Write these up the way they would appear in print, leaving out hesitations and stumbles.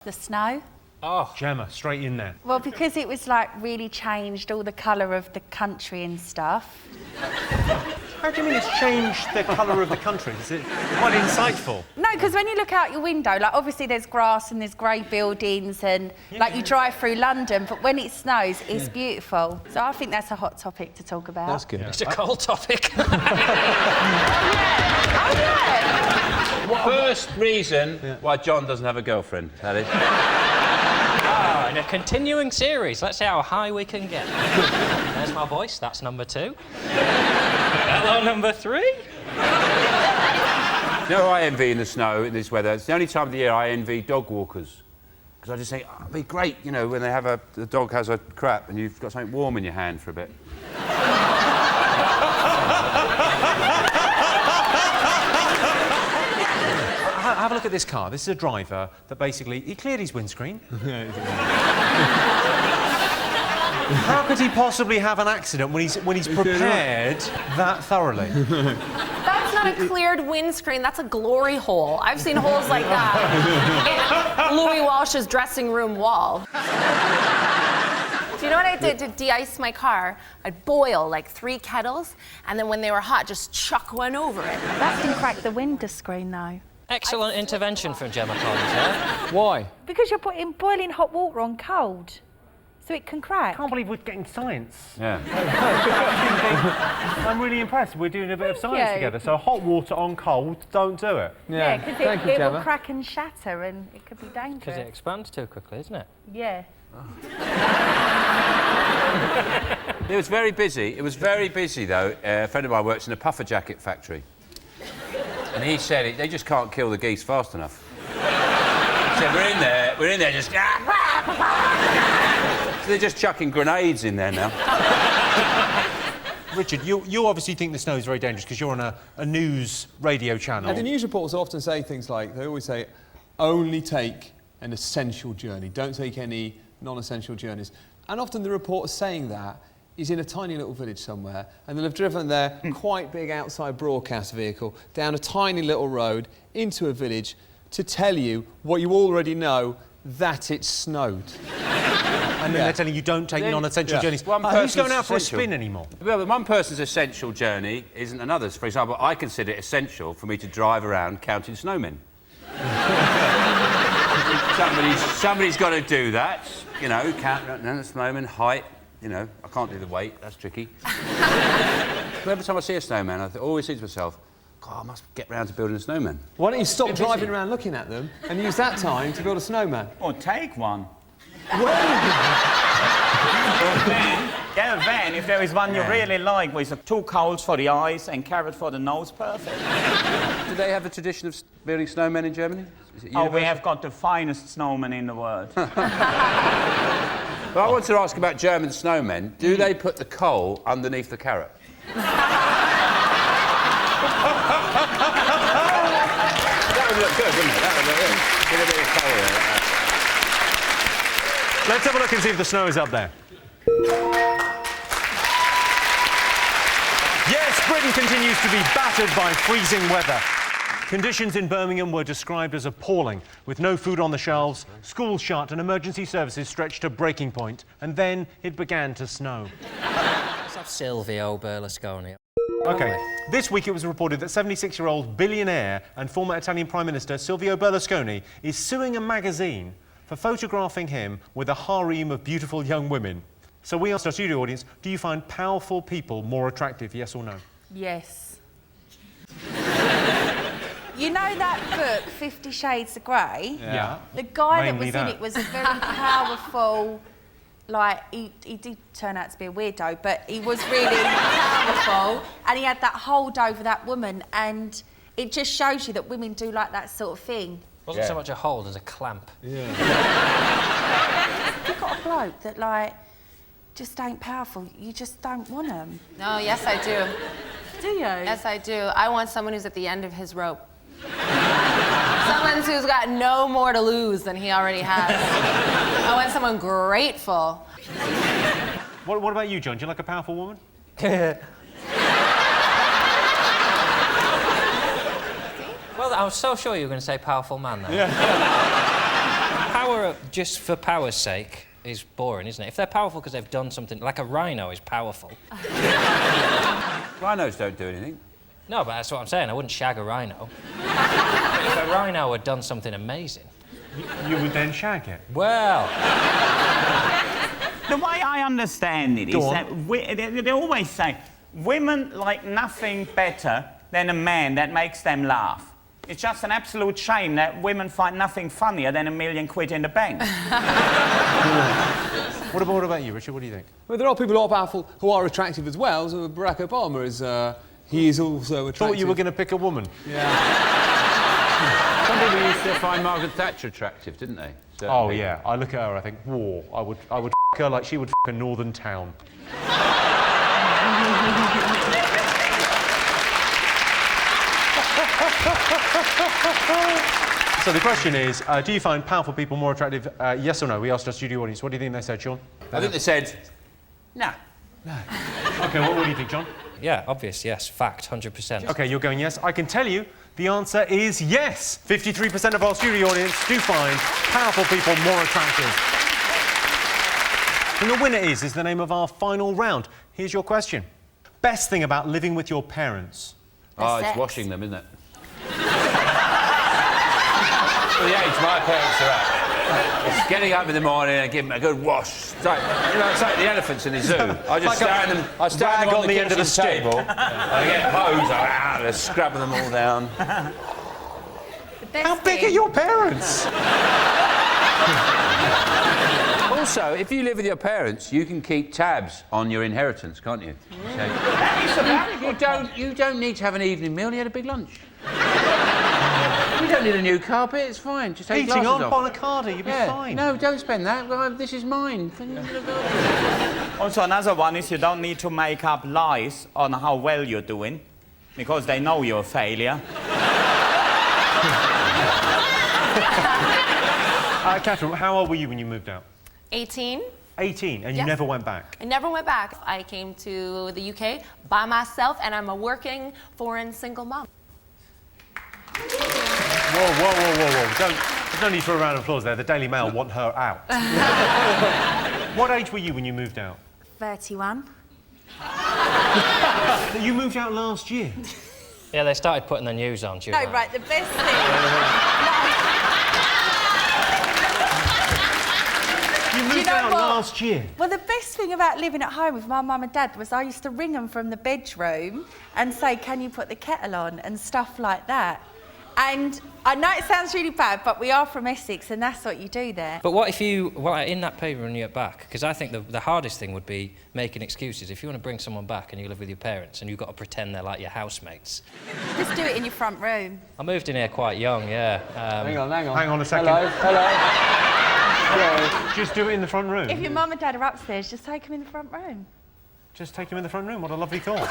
The snow. Oh, Gemma, straight in there. Well, because it was like really changed all the colour of the country and stuff. How do you mean it's changed the colour of the country? Is it quite insightful? No, because when you look out your window, like obviously there's grass and there's grey buildings and like you drive through London, but when it snows, it's beautiful. So I think that's a hot topic to talk about. That's good. Yeah. It's a cold topic. Oh yeah. First reason why John doesn't have a girlfriend, that is. In a continuing series, let's see how high we can get. There's my voice, that's number 2. Hello, number 3. You know who I envy in the snow, in this weather? It's the only time of the year I envy dog walkers. Because I just think, oh, it'd be great, you know, when they have the dog has a crap and you've got something warm in your hand for a bit. Have a look at this car. This is a driver that basically, he cleared his windscreen. How could he possibly have an accident when he's prepared that thoroughly? That's not a cleared windscreen, that's a glory hole. I've seen holes like that in Louis Walsh's dressing room wall. Do you know what I did to de-ice my car? I'd boil like 3 kettles, and then when they were hot, just chuck one over it. That can crack the window screen though. Excellent intervention from Gemma Collins, yeah? Why? Because you're putting boiling hot water on cold, so it can crack. I can't believe we're getting science. Yeah. I'm really impressed. We're doing a bit of Thank science you. together. So hot water on cold, don't do it. Yeah, because it will crack and shatter and it could be dangerous. Because it expands too quickly, isn't it? Yeah. It was very busy. It was very busy, though. A friend of mine works in a puffer jacket factory. And he said they just can't kill the geese fast enough. He said, we're in there, just... So they're just chucking grenades in there now. Richard, you obviously think the snow is very dangerous because you're on a news radio channel. And the news reports often say things like, they always say, only take an essential journey, don't take any non-essential journeys. And often the reporter saying that is in a tiny little village somewhere, and they'll have driven their quite big outside broadcast vehicle down a tiny little road into a village to tell you what you already know, that it snowed. And then they're telling you don't take non-essential journeys. Who's going out for a spin anymore? Well, but one person's essential journey isn't another's. For example, I consider it essential for me to drive around counting snowmen. Somebody's got to do that, you know, count the snowman, height, you know, I can't do the weight, that's tricky. Every time I see a snowman, I always think to myself, God, I must get round to building a snowman. Why don't you stop driving around looking at them and use that time to build a snowman? Or take one. Get a van, if there is one you really like, with 2 coals for the eyes and carrot for the nose, perfect. Do they have a tradition of building snowmen in Germany? Is it we have got the finest snowmen in the world. Well, I want to ask about German snowmen. Do they put the coal underneath the carrot? That would look good, wouldn't it? That would look good. Get a bit of coal there. Let's have a look and see if the snow is up there. Yes, Britain continues to be battered by freezing weather. Conditions in Birmingham were described as appalling, with no food on the shelves, schools shut and emergency services stretched to breaking point, and then it began to snow. Let's have Silvio Berlusconi. OK, this week it was reported that 76-year-old billionaire and former Italian Prime Minister Silvio Berlusconi is suing a magazine for photographing him with a harem of beautiful young women. So we asked our studio audience, do you find powerful people more attractive, yes or no? Yes. You know that book, 50 Shades of Grey? Yeah. The guy Mainly that was in it was a very powerful, like, he did turn out to be a weirdo, but he was really powerful, and he had that hold over that woman, and it just shows you that women do like that sort of thing. It wasn't so much a hold as a clamp. You've got a bloke that, like, just ain't powerful, you just don't want him. No, yes I do. Do you? Yes I do. I want someone who's at the end of his rope. Someone who's got no more to lose than he already has. I want someone grateful. What about you, John? Do you like a powerful woman? Well, I was so sure you were going to say powerful man, then. Yeah. power just for power's sake is boring, isn't it? If they're powerful because they've done something, like a rhino is powerful. Rhinos don't do anything. No, but that's what I'm saying. I wouldn't shag a rhino. If a rhino had done something amazing. You would then shag it? Well... The way I understand it Go is on. that they always say women like nothing better than a man that makes them laugh. It's just an absolute shame that women find nothing funnier than £1 million in the bank. What about you, Richard? What do you think? Well, there are people who are powerful who are attractive as well. So Barack Obama is, he is also attractive. Thought you were going to pick a woman. Yeah. Some people used to find Margaret Thatcher attractive, didn't they? Certain Oh, people. yeah. I look at her, I think, war. I would f*** her like she would f*** a northern town. So the question is, do you find powerful people more attractive? Yes or no? We asked our studio audience. What do you think they said, Sean? I think they said, nah. OK, what do you think, John? Yeah, obvious, yes. Fact, 100%. OK, you're going yes. I can tell you the answer is yes. 53% of our studio audience do find powerful people more attractive. And the winner is the name of our final round. Here's your question. Best thing about living with your parents? Oh, it's sex. washing them, isn't it? For the age my parents are at. It's getting up in the morning and giving them a good wash. It's like, it's like the elephants in the zoo. I just stand them on the end of the table. I get hose, I scrub them all down. How big are your parents? Also, if you live with your parents, you can keep tabs on your inheritance, can't you? So, you don't need to have an evening meal. You had a big lunch. You don't need a new carpet. It's fine. Just take Eating glasses on off. Bonacardi, you'll be fine. No, don't spend that. Well, this is mine. Also, another one is you don't need to make up lies on how well you're doing, because they know you're a failure. Catherine, how old were you when you moved out? 18. 18, and you Yes. never went back? I never went back. I came to the UK by myself, and I'm a working foreign single mom. Whoa. There's no need for a round of applause there. The Daily Mail want her out. What age were you when you moved out? 31. You moved out last year. Yeah, they started putting the news on. No, right, the best thing... You moved out last year. Well, the best thing about living at home with my mum and dad was I used to ring them from the bedroom and say, can you put the kettle on, and stuff like that. And I know it sounds really bad, but we are from Essex, and that's what you do there. But what if you, in that paper when you get back, because I think the hardest thing would be making excuses. If you want to bring someone back and you live with your parents and you've got to pretend they're like your housemates. Just do it in your front room. I moved in here quite young, yeah. Hang on. Hang on a second. Hello. Just do it in the front room. If your mum and dad are upstairs, just take them in the front room. Just take him in the front room. What a lovely thought.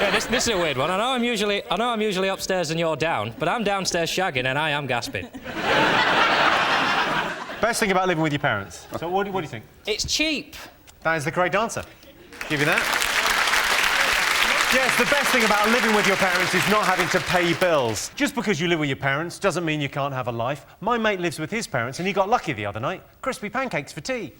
Yeah, this is a weird one. I know I'm usually upstairs and you're down, but I'm downstairs shagging and I am gasping. Best thing about living with your parents? So what do you think? It's cheap. That is the correct answer. Give you that. Yes, the best thing about living with your parents is not having to pay bills. Just because you live with your parents doesn't mean you can't have a life. My mate lives with his parents and he got lucky the other night. Crispy pancakes for tea.